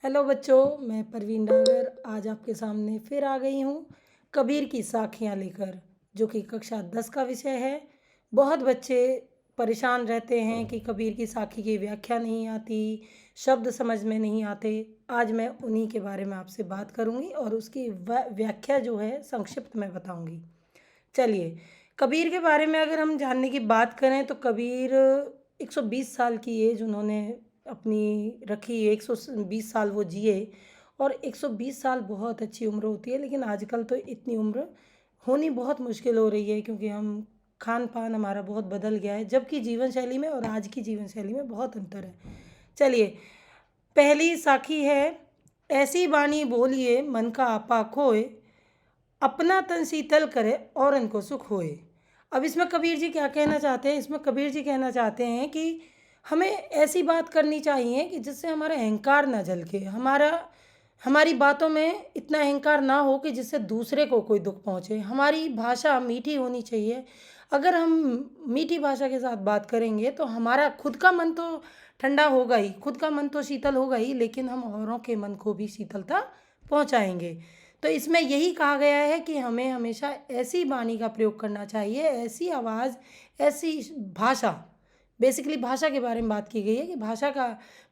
Hello बच्चों, मैं परवीन डागर आज आपके सामने फिर आ गई हूँ कबीर की साखियाँ लेकर, जो कि कक्षा 10 का विषय है। बहुत बच्चे परेशान रहते हैं कि कबीर की साखी की व्याख्या नहीं आती, शब्द समझ में नहीं आते। आज मैं उन्हीं के बारे में आपसे बात करूँगी और उसकी व्याख्या जो है संक्षिप्त में बताऊँगी। चलिए, कबीर के बारे में अगर हम जानने की बात करें तो कबीर 120 साल की एज उन्होंने अपनी रखी। 120 साल वो जिए और 120 साल बहुत अच्छी उम्र होती है, लेकिन आजकल तो इतनी उम्र होनी बहुत मुश्किल हो रही है क्योंकि हम खान पान हमारा बहुत बदल गया है, जबकि जीवन शैली में और आज की जीवन शैली में बहुत अंतर है। चलिए, पहली साखी है, ऐसी बानी बोलिए मन का आपा खोए, अपना तन शीतल करे और इनको सुख होए। अब इसमें कबीर जी क्या कहना चाहते हैं? इसमें कबीर जी कहना चाहते हैं कि हमें ऐसी बात करनी चाहिए कि जिससे हमारा अहंकार ना झलके, हमारी बातों में इतना अहंकार ना हो कि जिससे दूसरे को कोई दुख पहुँचे। हमारी भाषा मीठी होनी चाहिए। अगर हम मीठी भाषा के साथ बात करेंगे तो हमारा खुद का मन तो ठंडा होगा ही, खुद का मन तो शीतल होगा ही, लेकिन हम औरों के मन को भी शीतलता पहुँचाएंगे। तो इसमें यही कहा गया है कि हमें हमेशा ऐसी वाणी का प्रयोग करना चाहिए, ऐसी आवाज़, ऐसी भाषा, बेसिकली भाषा के बारे में बात की गई है कि भाषा का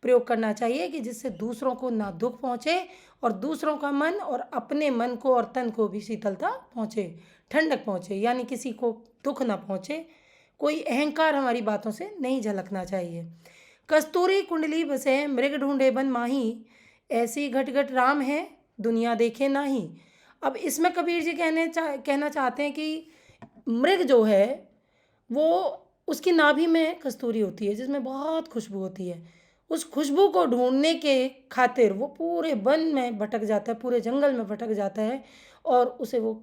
प्रयोग करना चाहिए कि जिससे दूसरों को ना दुख पहुँचे और दूसरों का मन और अपने मन को और तन को भी शीतलता पहुँचे, ठंडक पहुँचे, यानी किसी को दुख ना पहुँचे। कोई अहंकार हमारी बातों से नहीं झलकना चाहिए। कस्तूरी कुंडली बसे मृग ढूंढे बन माही, ऐसी घट घट राम है दुनिया देखे नाही। अब इसमें कबीर जी कहना चाहते हैं कि मृग जो है वो, उसकी नाभि में कस्तूरी होती है जिसमें बहुत खुशबू होती है। उस खुशबू को ढूंढने के खातिर वो पूरे वन में भटक जाता है, पूरे जंगल में भटक जाता है और उसे वो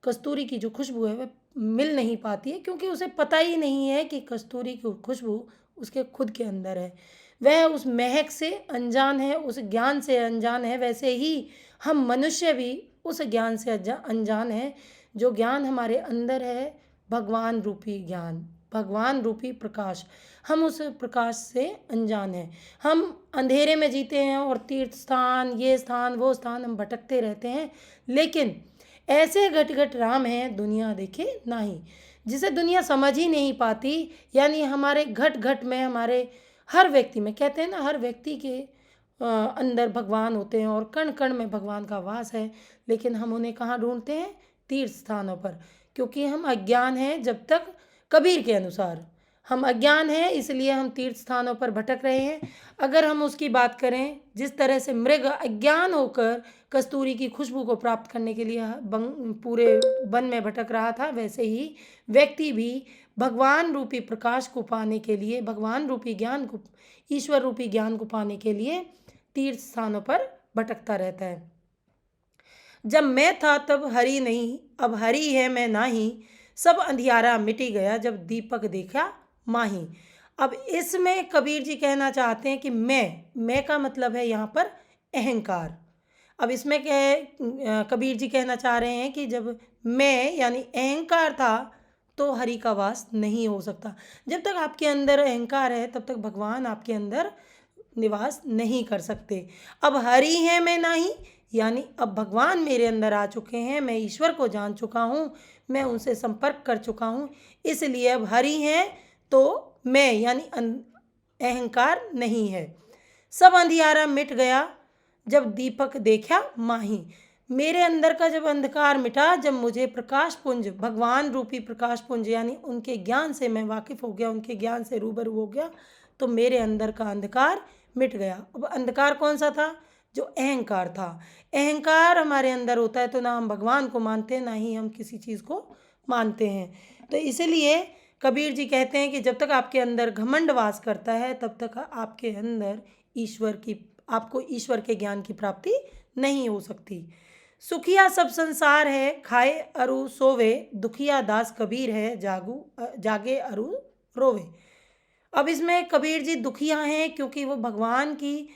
कस्तूरी की जो खुशबू है वह मिल नहीं पाती है, क्योंकि उसे पता ही नहीं है कि कस्तूरी की खुशबू उसके खुद के अंदर है। वह उस महक से अनजान है, उस ज्ञान से अनजान है। वैसे ही हम मनुष्य भी उस ज्ञान से अनजान है, जो ज्ञान हमारे अंदर है, भगवान रूपी ज्ञान, भगवान रूपी प्रकाश। हम उस प्रकाश से अनजान हैं। हम अंधेरे में जीते हैं और तीर्थ स्थान, ये स्थान, वो स्थान, हम भटकते रहते हैं। लेकिन ऐसे घट घट राम हैं दुनिया देखे नाही, जिसे दुनिया समझ ही नहीं पाती। यानी हमारे घट घट में, हमारे हर व्यक्ति में, कहते हैं ना, हर व्यक्ति के अंदर भगवान होते हैं और कण कण में भगवान का वास है, लेकिन हम उन्हें कहाँ ढूंढते हैं? तीर्थ स्थानों पर, क्योंकि हम अज्ञान हैं। जब तक, कबीर के अनुसार, हम अज्ञान हैं, इसलिए हम तीर्थ स्थानों पर भटक रहे हैं। अगर हम उसकी बात करें, जिस तरह से मृग अज्ञान होकर कस्तूरी की खुशबू को प्राप्त करने के लिए पूरे वन में भटक रहा था, वैसे ही व्यक्ति भी भगवान रूपी प्रकाश को पाने के लिए, भगवान रूपी ज्ञान को, ईश्वर रूपी ज्ञान को पाने के लिए तीर्थ स्थानों पर भटकता रहता है। जब मैं था तब हरि नहीं, अब हरि है मैं नाही, सब अंधियारा मिटी गया जब दीपक देखा माही। अब इसमें कबीर जी कहना चाहते हैं कि मैं का मतलब है यहाँ पर अहंकार। अब इसमें क्या है, कबीर जी कहना चाह रहे हैं कि जब मैं यानी अहंकार था तो हरि का वास नहीं हो सकता। जब तक आपके अंदर अहंकार है तब तक भगवान आपके अंदर निवास नहीं कर सकते। अब हरि है मैं नहीं, यानी अब भगवान मेरे अंदर आ चुके हैं, मैं ईश्वर को जान चुका हूँ, मैं उनसे संपर्क कर चुका हूँ, इसलिए अब हरि हैं तो मैं यानी अहंकार नहीं है। सब अंधियारा मिट गया जब दीपक देखा माही, मेरे अंदर का जब अंधकार मिटा, जब मुझे प्रकाश पुंज, भगवान रूपी प्रकाश पुंज यानी उनके ज्ञान से मैं वाकिफ़ हो गया, उनके ज्ञान से रूबरू हो गया, तो मेरे अंदर का अंधकार मिट गया। अब अंधकार कौन सा था? जो अहंकार था। अहंकार हमारे अंदर होता है तो ना हम भगवान को मानते हैं, ना ही हम किसी चीज़ को मानते हैं। तो इसीलिए कबीर जी कहते हैं कि जब तक आपके अंदर घमंड वास करता है तब तक आपके अंदर आपको ईश्वर के ज्ञान की प्राप्ति नहीं हो सकती। सुखिया सब संसार है, खाए अरु सोवे, दुखिया दास कबीर है, जागे अरु रोवे। अब इसमें कबीर जी दुखिया हैं क्योंकि वो भगवान की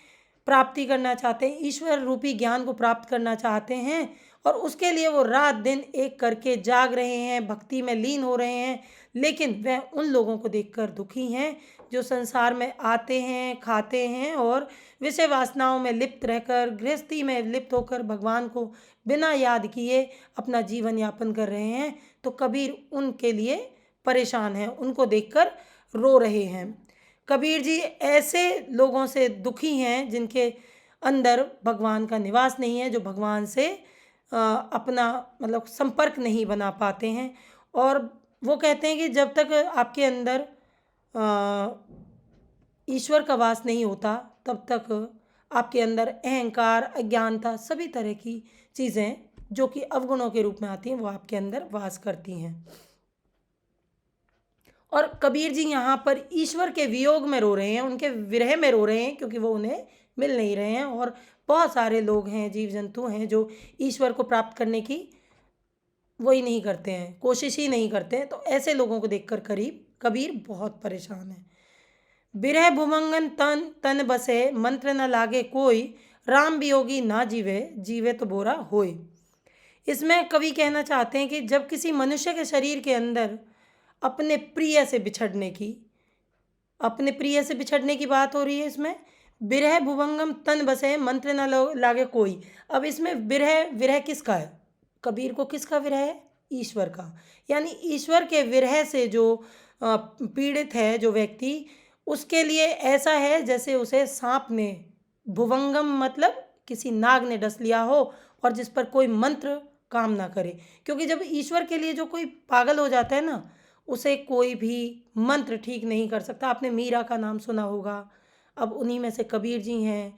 प्राप्ति करना चाहते हैं, ईश्वर रूपी ज्ञान को प्राप्त करना चाहते हैं, और उसके लिए वो रात दिन एक करके जाग रहे हैं, भक्ति में लीन हो रहे हैं। लेकिन वह उन लोगों को देखकर दुखी हैं जो संसार में आते हैं, खाते हैं और विषय वासनाओं में लिप्त रहकर, गृहस्थी में लिप्त होकर भगवान को बिना याद किए अपना जीवन यापन कर रहे हैं, तो कबीर उनके लिए परेशान हैं, उनको देखकर रो रहे हैं। कबीर जी ऐसे लोगों से दुखी हैं जिनके अंदर भगवान का निवास नहीं है, जो भगवान से अपना मतलब संपर्क नहीं बना पाते हैं। और वो कहते हैं कि जब तक आपके अंदर ईश्वर का वास नहीं होता, तब तक आपके अंदर अहंकार, अज्ञानता, सभी तरह की चीज़ें जो कि अवगुणों के रूप में आती हैं, वो आपके अंदर वास करती हैं। और कबीर जी यहाँ पर ईश्वर के वियोग में रो रहे हैं, उनके विरह में रो रहे हैं, क्योंकि वो उन्हें मिल नहीं रहे हैं। और बहुत सारे लोग हैं, जीव जंतु हैं, जो ईश्वर को प्राप्त करने की वही नहीं करते हैं, कोशिश ही नहीं करते हैं। तो ऐसे लोगों को देखकर कबीर बहुत परेशान है। बिरह भुवंगन तन तन बसे, मंत्र न लागे कोई, राम वियोगी ना जीवे, जीवे तो बोरा होए। इसमें कवि कहना चाहते हैं कि जब किसी मनुष्य के शरीर के अंदर अपने प्रिय से बिछड़ने की बात हो रही है। इसमें बिरह भुवंगम तन बसे, मंत्र न लागे कोई। अब इसमें विरह किसका है? कबीर को किसका विरह है? ईश्वर का। यानी ईश्वर के विरह से जो पीड़ित है जो व्यक्ति, उसके लिए ऐसा है जैसे उसे सांप ने, भुवंगम मतलब किसी नाग ने डस लिया हो, और जिस पर कोई मंत्र काम ना करे। क्योंकि जब ईश्वर के लिए जो कोई पागल हो जाता है ना, उसे कोई भी मंत्र ठीक नहीं कर सकता। आपने मीरा का नाम सुना होगा, अब उन्हीं में से कबीर जी हैं।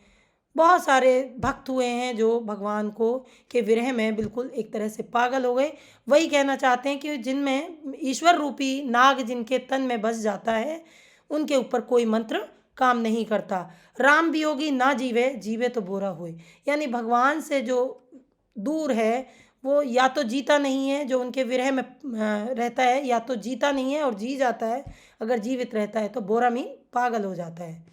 बहुत सारे भक्त हुए हैं जो भगवान को के विरह में बिल्कुल एक तरह से पागल हो गए। वही कहना चाहते हैं कि जिनमें ईश्वर रूपी नाग जिनके तन में बस जाता है, उनके ऊपर कोई मंत्र काम नहीं करता। राम वियोगी ना जीवे, जीवे तो बोरा होए। यानी भगवान से जो दूर है, वो या तो जीता नहीं है, जो उनके विरह में रहता है, या तो जीता नहीं है और जी जाता है। अगर जीवित रहता है तो बोरा मीन पागल हो जाता है।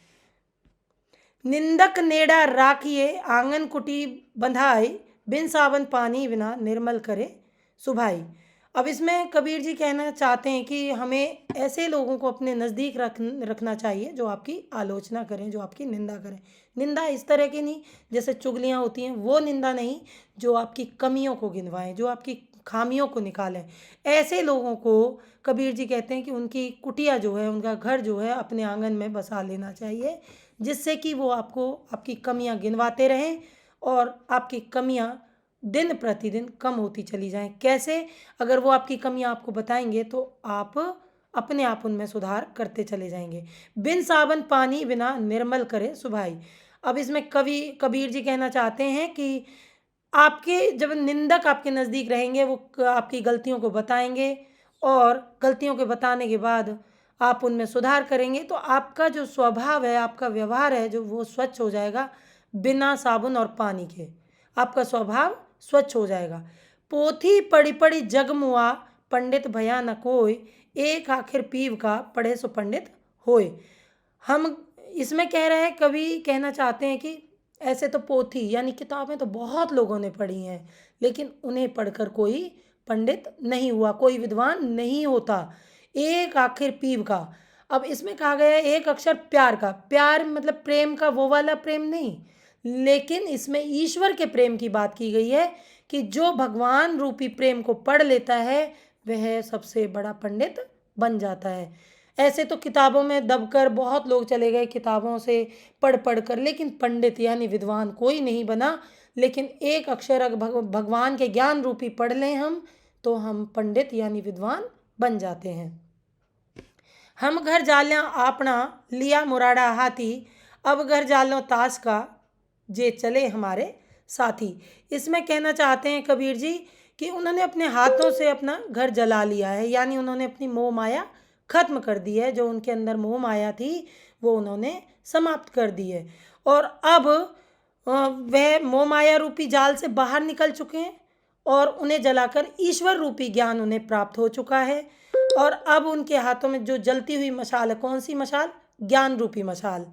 निंदक नेड़ा राखिए, आंगन कुटी बंधाई, बिन सावन पानी बिना निर्मल करे सुभाई। अब इसमें कबीर जी कहना चाहते हैं कि हमें ऐसे लोगों को अपने नज़दीक रखना चाहिए जो आपकी आलोचना करें, जो आपकी निंदा करें। निंदा इस तरह की नहीं जैसे चुगलियाँ होती हैं, वो निंदा नहीं, जो आपकी कमियों को गिनवाएं, जो आपकी खामियों को निकालें। ऐसे लोगों को कबीर जी कहते हैं कि उनकी कुटिया जो है, उनका घर जो है, अपने आंगन में बसा लेना चाहिए, जिससे कि वो आपको आपकी कमियां गिनवाते रहें और आपकी कमियां दिन प्रतिदिन कम होती चली जाएं। कैसे? अगर वो आपकी कमियां आपको बताएंगे तो आप अपने आप उनमें सुधार करते चले जाएंगे। बिन साबन पानी बिना निर्मल करे सुभाई। अब इसमें कबीर जी कहना चाहते हैं कि आपके जब निंदक आपके नज़दीक रहेंगे, वो आपकी गलतियों को बताएंगे, और गलतियों के बताने के बाद आप उनमें सुधार करेंगे, तो आपका जो स्वभाव है, आपका व्यवहार है, जो वो स्वच्छ हो जाएगा बिना साबुन और पानी के। आपका स्वभाव स्वच्छ हो जाएगा। पोथी पढ़ी पढ़ी जग मुआ, पंडित भया न कोय, एक आखिर पीव का पढ़े सो पंडित होए। हम इसमें कह रहे हैं, कवि कहना चाहते हैं कि ऐसे तो पोथी यानी किताबें तो बहुत लोगों ने पढ़ी हैं, लेकिन उन्हें पढ़कर कोई पंडित नहीं हुआ, कोई विद्वान नहीं होता। एक आखिर पीव का, अब इसमें कहा गया है एक अक्षर प्यार का। प्यार मतलब प्रेम का वो वाला प्रेम नहीं, लेकिन इसमें ईश्वर के प्रेम की बात की गई है कि जो भगवान रूपी प्रेम को पढ़ लेता है, वह सबसे बड़ा पंडित बन जाता है। ऐसे तो किताबों में दबकर बहुत लोग चले गए, किताबों से पढ़ पढ़ कर, लेकिन पंडित यानी विद्वान कोई नहीं बना। लेकिन एक अक्षर अगर भगवान के ज्ञान रूपी पढ़ लें हम, तो हम पंडित यानी विद्वान बन जाते हैं। हम घर जाल्या आपना, लिया मुराड़ा हाथी, अब घर जालो ताश का, जे चले हमारे साथी। इसमें कहना चाहते हैं कबीर जी कि उन्होंने अपने हाथों से अपना घर जला लिया है, यानी उन्होंने अपनी मोह माया खत्म कर दी है। जो उनके अंदर मोह माया थी, वो उन्होंने समाप्त कर दी है, और अब वह मोह माया रूपी जाल से बाहर निकल चुके हैं, और उन्हें जलाकर ईश्वर रूपी ज्ञान उन्हें प्राप्त हो चुका है। और अब उनके हाथों में जो जलती हुई मशाल है, कौन सी मशाल? ज्ञान रूपी मशाल।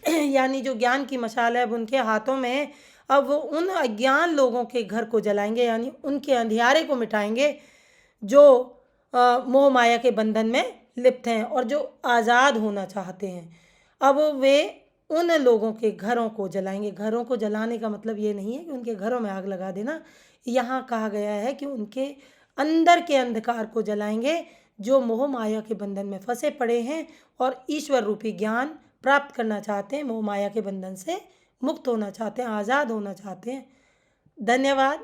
यानी जो ज्ञान की मशाल है अब उनके हाथों में है। अब वो उन अज्ञान लोगों के घर को जलाएंगे, यानी उनके अंधियारे को मिटाएंगे, जो मोह माया के बंधन में लिप्त हैं और जो आज़ाद होना चाहते हैं, अब वे उन लोगों के घरों को जलाएंगे। घरों को जलाने का मतलब ये नहीं है कि उनके घरों में आग लगा देना। यहाँ कहा गया है कि उनके अंदर के अंधकार को जलाएंगे, जो मोह माया के बंधन में फंसे पड़े हैं और ईश्वर रूपी ज्ञान प्राप्त करना चाहते हैं, मोह माया के बंधन से मुक्त होना चाहते हैं, आज़ाद होना चाहते हैं। धन्यवाद।